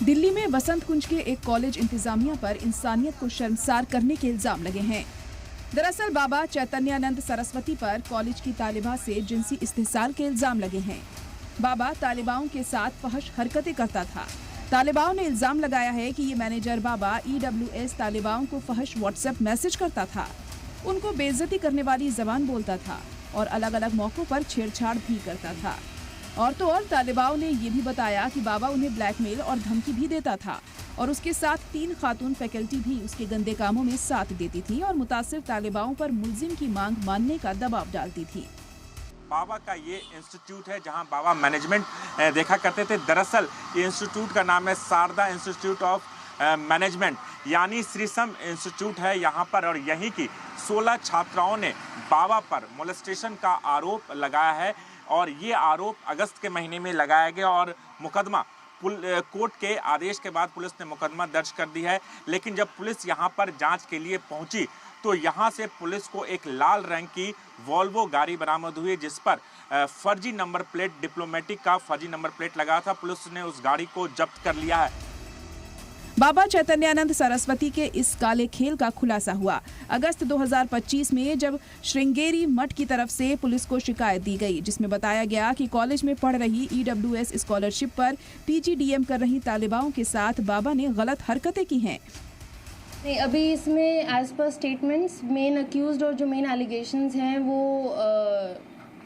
दिल्ली में वसंत कुंज के एक कॉलेज इंतजामिया पर इंसानियत को शर्मसार करने के इल्जाम लगे हैं। दरअसल बाबा चैतन्यानंद सरस्वती पर कॉलेज की तालिबा से जिनसी इस्तेसाल के इल्जाम लगे हैं। बाबा तालिबाओं के साथ फहश हरकतें करता था। तालिबाओं ने इल्जाम लगाया है कि ये मैनेजर बाबा EWS तालिबाओं को फहश व्हाट्सएप मैसेज करता था, उनको बेइज्जती करने वाली जबान बोलता था और अलग अलग मौकों पर छेड़छाड़ भी करता था। और तो और तालिबाओं ने ये भी बताया कि बाबा उन्हें ब्लैकमेल और धमकी भी देता था और उसके साथ 3 खातून फैकल्टी भी उसके गंदे कामों में साथ देती थी और मुतासिर तालिबाओं पर मुल्जिम की मांग मानने का दबाव डालती थी। बाबा का ये इंस्टीट्यूट है जहां बाबा मैनेजमेंट देखा करते थे। दरअसल ये इंस्टीट्यूट का नाम है शारदा इंस्टीट्यूट ऑफ मैनेजमेंट, यानी श्रीसम इंस्टीट्यूट है यहाँ पर। और यहीं की 16 छात्राओं ने बाबा पर मोलेस्टेशन का आरोप लगाया है और ये आरोप अगस्त के महीने में लगाया गया और मुकदमा कोर्ट के आदेश के बाद पुलिस ने मुकदमा दर्ज कर दी है। लेकिन जब पुलिस यहाँ पर जांच के लिए पहुंची तो यहाँ से पुलिस को एक लाल रंग की वॉल्वो गाड़ी बरामद हुई जिस पर फर्जी नंबर प्लेट, डिप्लोमेटिक का फर्जी नंबर प्लेट लगा था। पुलिस ने उस गाड़ी को जब्त कर लिया है। बाबा चैतन्यानंद सरस्वती के इस काले खेल का खुलासा हुआ अगस्त 2025 में, जब श्रृंगेरी मठ की तरफ से पुलिस को शिकायत दी गई, जिसमें बताया गया कि कॉलेज में पढ़ रही EWS स्कॉलरशिप पर PGDM कर रही तालिबाओं के साथ बाबा ने गलत हरकतें की हैं। नहीं, अभी इसमें as per statements main accused और जो मेन एलिगेशंस हैं वो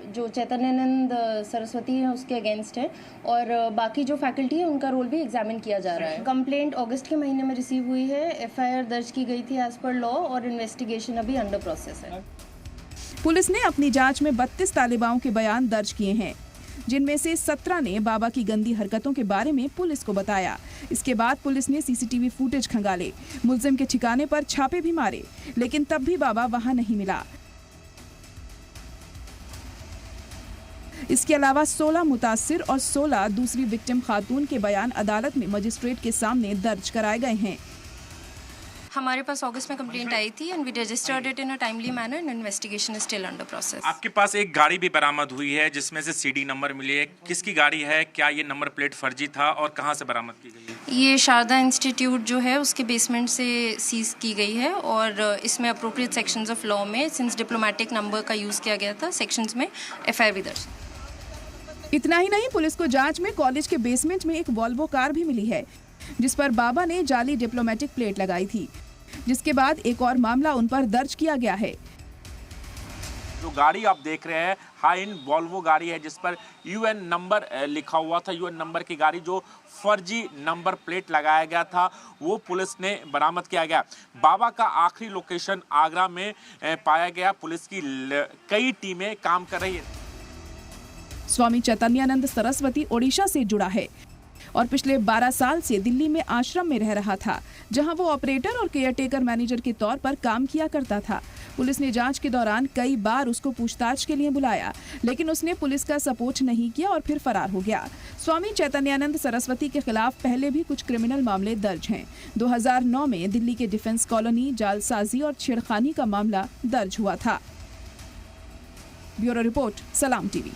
जो चैतन्यानंद सरस्वती है उसके अगेंस्ट है और बाकी जो फैकल्टी है उनका रोल भी एग्जामिन किया जा रहा है। कंप्लेंट अगस्त के महीने में रिसीव हुई है, FIR दर्ज की गई थी एज पर लॉ और इन्वेस्टिगेशन अभी अंडर प्रोसेस है। पुलिस ने अपनी जांच में 32 तालिबाओं के बयान दर्ज किए हैं, जिनमें से 17 ने बाबा की गंदी हरकतों के बारे में पुलिस को बताया। इसके बाद पुलिस ने CCTV फुटेज खंगाले, मुल्जिम के ठिकाने पर छापे भी मारे, लेकिन तब भी बाबा वहां नहीं मिला। इसके अलावा 16 मुतासिर और 16 दूसरी विक्टिम खातून के बयान अदालत में मजिस्ट्रेट के सामने दर्ज कराए गए हैं। हमारे पास अगस्त में कंप्लेंट आई थी and we registered it in a timely manner and investigation is still under process. आपके पास एक गाड़ी भी बरामद हुई है जिसमें से CD नंबर मिले, किसकी गाड़ी है, क्या ये नंबर प्लेट फर्जी था और कहां से बरामद की गई है? ये शारदा इंस्टीट्यूट जो है उसके बेसमेंट से सीज की गई है और इसमें अप्रोप्रिएट सेक्शंस ऑफ लॉ में सिंस डिप्लोमेटिक नंबर का यूज़ किया गया था सेक्शंस में FIR भी दर्ज। इतना ही नहीं, पुलिस को जांच में कॉलेज के बेसमेंट में एक वॉल्वो कार भी मिली है जिस पर बाबा ने जाली डिप्लोमेटिक प्लेट लगाई थी, जिसके बाद एक और मामला उन पर दर्ज किया गया है। जो गाड़ी आप देख रहे हैं हाइन वॉल्वो गाड़ी है जिस पर UN नंबर लिखा हुआ था। UN नंबर की गाड़ी जो फर्जी नंबर प्लेट लगाया गया था वो पुलिस ने बरामद किया गया। बाबा का आखिरी लोकेशन आगरा में पाया गया। पुलिस की कई टीमें काम कर रही है। स्वामी चैतन्यानंद सरस्वती ओडिशा से जुड़ा है और पिछले 12 साल से दिल्ली में आश्रम में रह रहा था, जहां वो ऑपरेटर और केयरटेकर मैनेजर के तौर पर काम किया करता था। पुलिस ने जांच के दौरान कई बार उसको पूछताछ के लिए बुलाया, लेकिन उसने पुलिस का सपोर्ट नहीं किया और फिर फरार हो गया। स्वामी चैतन्यानंद सरस्वती के खिलाफ पहले भी कुछ क्रिमिनल मामले दर्ज हैं। 2009 में दिल्ली के डिफेंस कॉलोनी जालसाजी और छेड़खानी का मामला दर्ज हुआ था। ब्यूरो रिपोर्ट, सलाम TV।